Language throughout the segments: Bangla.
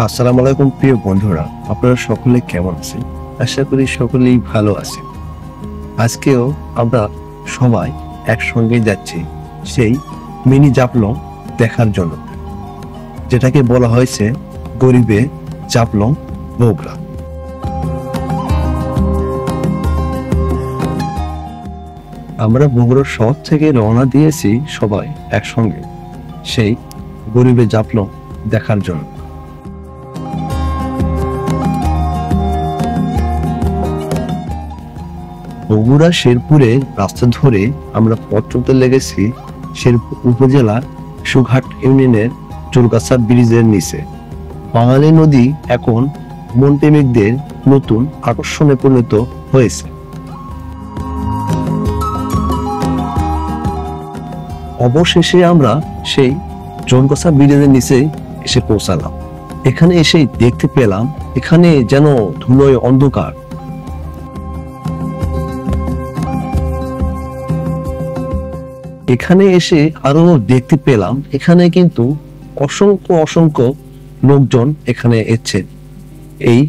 আসসালামু আলাইকুম প্রিয় বন্ধুরা, আপনারা সকলে কেমন আছেন? আশা করি সকলেই ভালো আছেন। আজকেও আমরা সবাই একসঙ্গে যাচ্ছি সেই মিনি জাফলং দেখার জন্য, যেটাকে বলা হয়েছে গরিবে জাফলং বগুড়া। আমরা বগুড়া শহর থেকে রওনা দিয়েছি সবাই একসঙ্গে সেই গরিবে জাফলং দেখার জন্য। বগুড়া শেরপুরে রাস্তা ধরে আমরা পথ চলতে লেগেছি শেরপুর উপজেলার সুঘাট ইউনিয়নের চুরগাছা ব্রিজের নিচে। বাঙালি নদী এখন মন প্রেমিকদের নতুন আকর্ষণে পরিণত হয়েছে। অবশেষে আমরা সেই চুরগাছা ব্রিজের নিচে এসে পৌঁছালাম। এখানে এসে দেখতে পেলাম এখানে যেন ধুলোয় অন্ধকার। এখানে এসে আরো দেখতে পেলাম এখানে কিন্তু অসংখ্য অসংখ্য লোকজন এখানে এসেছেন এই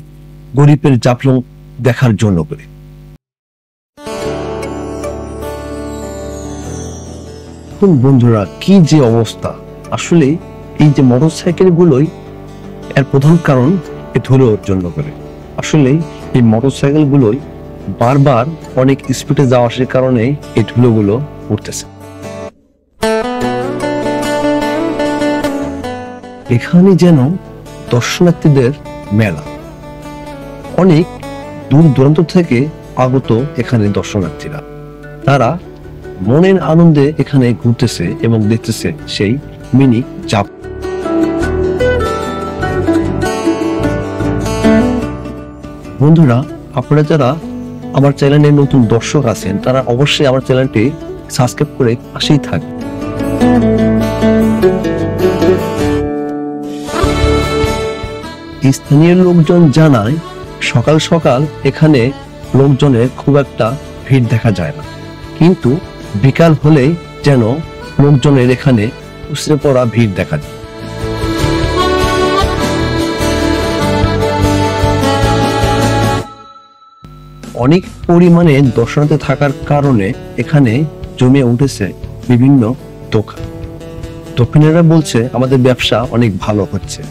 গরিবের জাফলং দেখার জন্য করে। বন্ধুরা, কি যে অবস্থা! আসলে এই যে মোটরসাইকেল গুলোই এর প্রধান কারণ এই ধুলোর জন্য করে। আসলে এই মোটরসাইকেল গুলোই বারবার অনেক স্পিডে যাওয়া আসার কারণে এই ধুলোগুলো উঠতেছে। এখানে যেন দর্শনার্থীদের মেলা। অনেক দূর দূরান্ত থেকে আগত এখানে দর্শনার্থীরা, তারা মনের আনন্দে এখানে ঘুরতেছে এবং দেখতেছে সেই মিনি জাফ। বন্ধুরা, আপনারা যারা আমার চ্যানেলের নতুন দর্শক আছেন তারা অবশ্যই আমার চ্যানেলটি সাবস্ক্রাইব করে পাশেই থাকবেন। স্থানীয় লোকজন জানায় সকাল সকাল এখানে লোকজনের খুব একটা ভিড় দেখা যায় না, কিন্তু বিকাল হলে যেন লোকজনের এখানে উপচে পড়া ভিড় দেখা যায়। অনেক পরিমাণে দর্শনার্থী থাকার কারণে এখানে জমে উঠেছে বিভিন্ন দোকান। দোকানিরা বলছে আমাদের ব্যবসা অনেক ভালো হচ্ছে।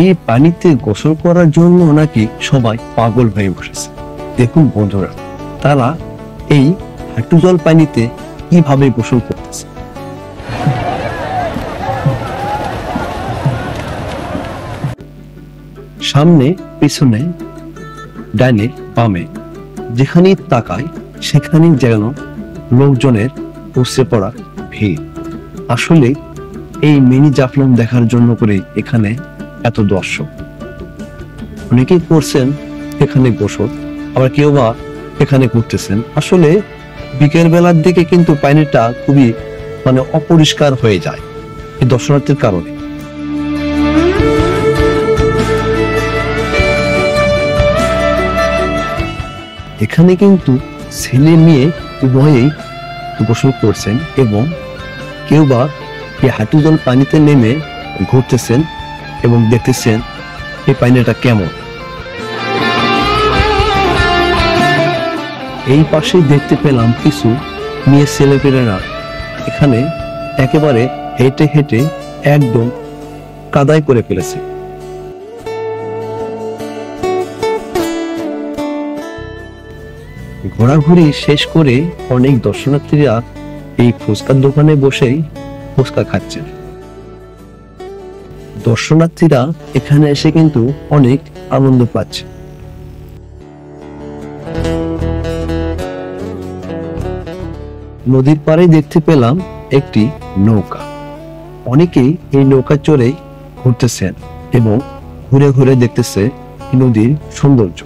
এই পানিতে গোসল করার জন্য নাকি সবাই পাগল হয়ে বসেছে। দেখুন বন্ধুরা, তারা এই হাঁটু জল পানিতে কিভাবে গোসল করতেছে। সামনে পিছনে ডাইনে বামে যেখানেই তাকায় সেখানেই যেন লোকজনের উপচে পড়া ভিড়। আসলে এই মিনি জাফলং দেখার জন্য করে এখানে এত দর্শক। অনেকেই করছেন এখানে গোসল, আবার কেউ বা এখানে ঘুরতেছেন। আসলে বিকেল বেলার দিকে কিন্তু পানিটা খুবই অপরিষ্কার হয়ে যায় এই দর্শনার্থীর কারণে। এখানে কিন্তু ছেলে মেয়ে উভয়েই গোসল করছেন এবং কেউ বা এই হাঁটু জল পানিতে নেমে ঘুরতেছেন এবং দেখতেছেন এই পানিটা কেমন। এই পাশে দেখতে পেলাম কিছু মেয়ে ছেলেপেলেরা এখানে একেবারে হেঁটে হেঁটে একদম কাদায় করে ফেলেছে। ঘোরাঘুরি শেষ করে অনেক দর্শনার্থীরা এই ফুচকার দোকানে বসেই ফুচকা খাচ্ছেন। দর্শনার্থীরা এখানে এসে কিন্তু অনেক আনন্দ পাচ্ছে। নদীর পাড়ে দেখতে পেলাম একটি নৌকা। অনেকেই এই নৌকা চড়ে ঘুরতেছেন এবং ঘুরে ঘুরে দেখতেছে নদীর সৌন্দর্য।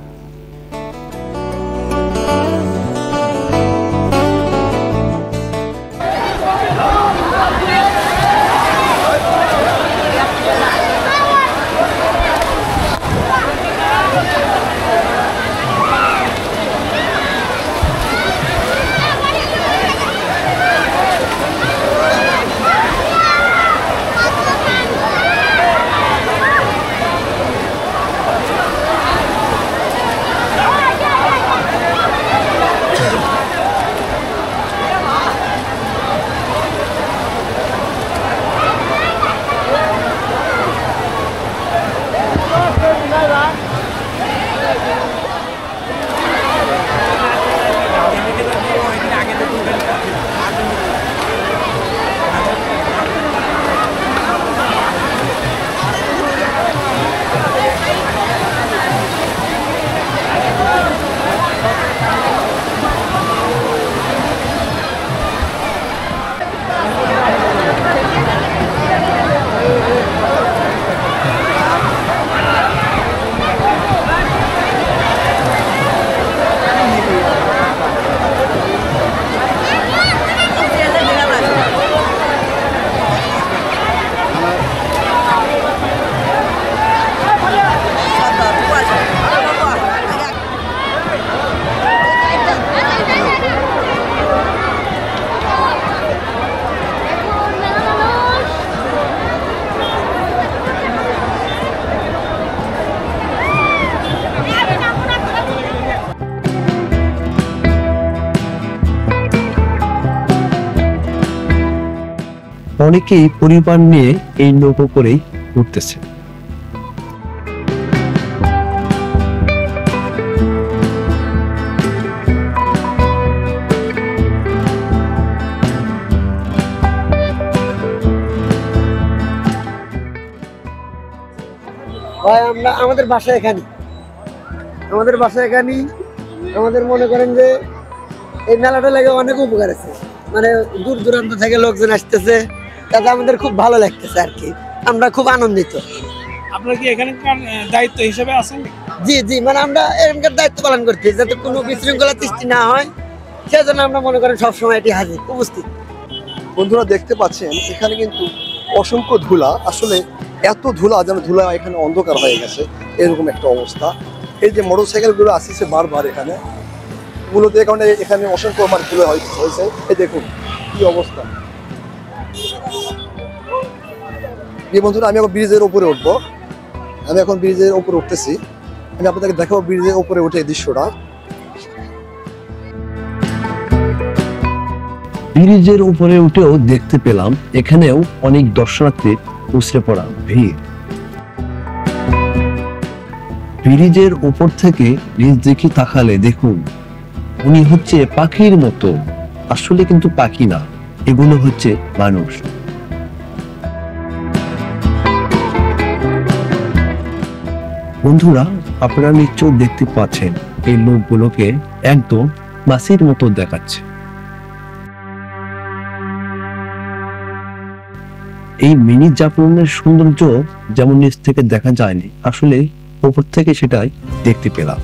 অনেকেই পরিবার নিয়ে এই নৌকো করেই ঘুরতেছে। ভাই আমরা আমাদের বাসা এখানে, আমাদের মনে করেন যে এই মেলাটা লাগে অনেক উপকার আছে, মানে দূর দূরান্ত থেকে লোকজন আসতেছে, তাতে আমাদের খুব ভালো লাগতেছে আর কি, আমরা খুব আনন্দিত। আপনারা কি এখানকার দায়িত্ব হিসেবে আছেন? জি জি, মানে আমরা এখানকার দায়িত্ব পালন করছি যাতে কোনো বিশৃঙ্খলা সৃষ্টি না হয়, সেজন্য আমরা মনে করেন সবসময় এটি হাজির উপস্থিত। বন্ধুরা দেখতে পাচ্ছেন এখানে কিন্তু অসংখ্য ধুলা, আসলে এত ধুলা যেন ধুলা এখানে অন্ধকার হয়ে গেছে, এরকম একটা অবস্থা। এই যে মোটরসাইকেল গুলো আসছে বারবার এখানে, মূলত এই কারণে এখানে অসংখ্য আমার ধুলা হয়েছে। এই দেখুন কি অবস্থা। এই বন্ধুরা আমি এখন ব্রিজের উপরে উঠবো, আমি এখন ব্রিজের উপরে উঠতেছি, আমি আপনাদেরকে দেখাবো ব্রিজের উপরে উঠে এই দৃশ্যটা। ব্রিজের উপরে উঠেও দেখতে পেলাম এখানেও অনেক দর্শনার্থীর উপচে পড়া ভিড়। ব্রিজের উপর থেকে নিচ দিকে তাকালে দেখুন উনি হচ্ছে পাখির মতো, আসলে কিন্তু পাখি না, এগুলো হচ্ছে মানুষ। বন্ধুরা আপনারা নিশ্চয় দেখতে পাচ্ছেন এই লোকগুলোকে একদম মাছির মতো দেখাচ্ছে। এই মিনি জাফলংয়ের সৌন্দর্য যেমন নিচ থেকে দেখা যায়নি, আসলে উপর থেকে সেটাই দেখতে পেলাম।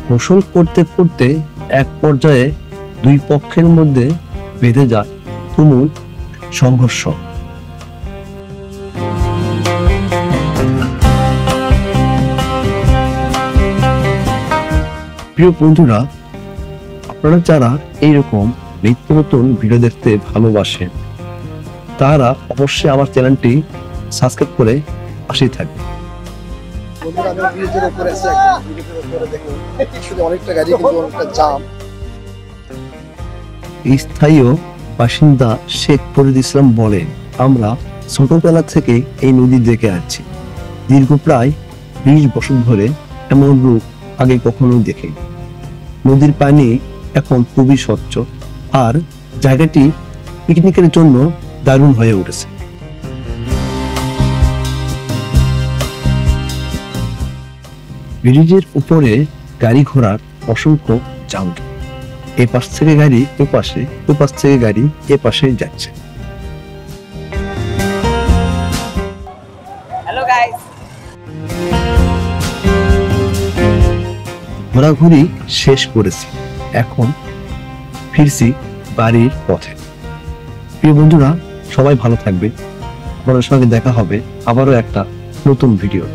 গোসল করতে করতে এক পর্যায়ে দুই পক্ষের মধ্যে বেঁধে যায় তুমুল সংঘর্ষ। প্রিয় বন্ধুরা, আপনারা যারা এইরকম নিত্য নতুন ভিডিও দেখতে ভালোবাসেন তারা অবশ্যই আমার চ্যানেলটি সাবস্ক্রাইব করে পাশেই থাকবে। বন্ধুরা আমি ব্রিজের উপরে আছি, ব্রিজের উপরে দেখুন শুধু অনেকটা গাড়ি, কিন্তু অনেকটা জাম। স্থায়ী বাসিন্দা শেখ ফরিদ ইসলাম বলেন, আমরা ছোটবেলা থেকে এই নদী দেখে আসছি, দীর্ঘ প্রায় 20 বছর ধরে এমন রূপ আগে কখনো দেখেনি। নদীর পানি এখন খুবই স্বচ্ছ আর জায়গাটি পিকনিকের জন্য দারুণ হয়ে উঠেছে। ব্রিজের উপরে গাড়ি ঘোড়ার অসংখ্য যান, এ পাশ থেকে গাড়ি ও পাশে, ও পাশ থেকে গাড়ি এ পাশে যাচ্ছে। হ্যালো গাইস, ঘোরাঘুরি শেষ করেছি, এখন ফিরছি বাড়ির পথে। প্রিয় বন্ধুরা সবাই ভালো থাকবে, আপনাদের সঙ্গে দেখা হবে আবারও একটা নতুন ভিডিও।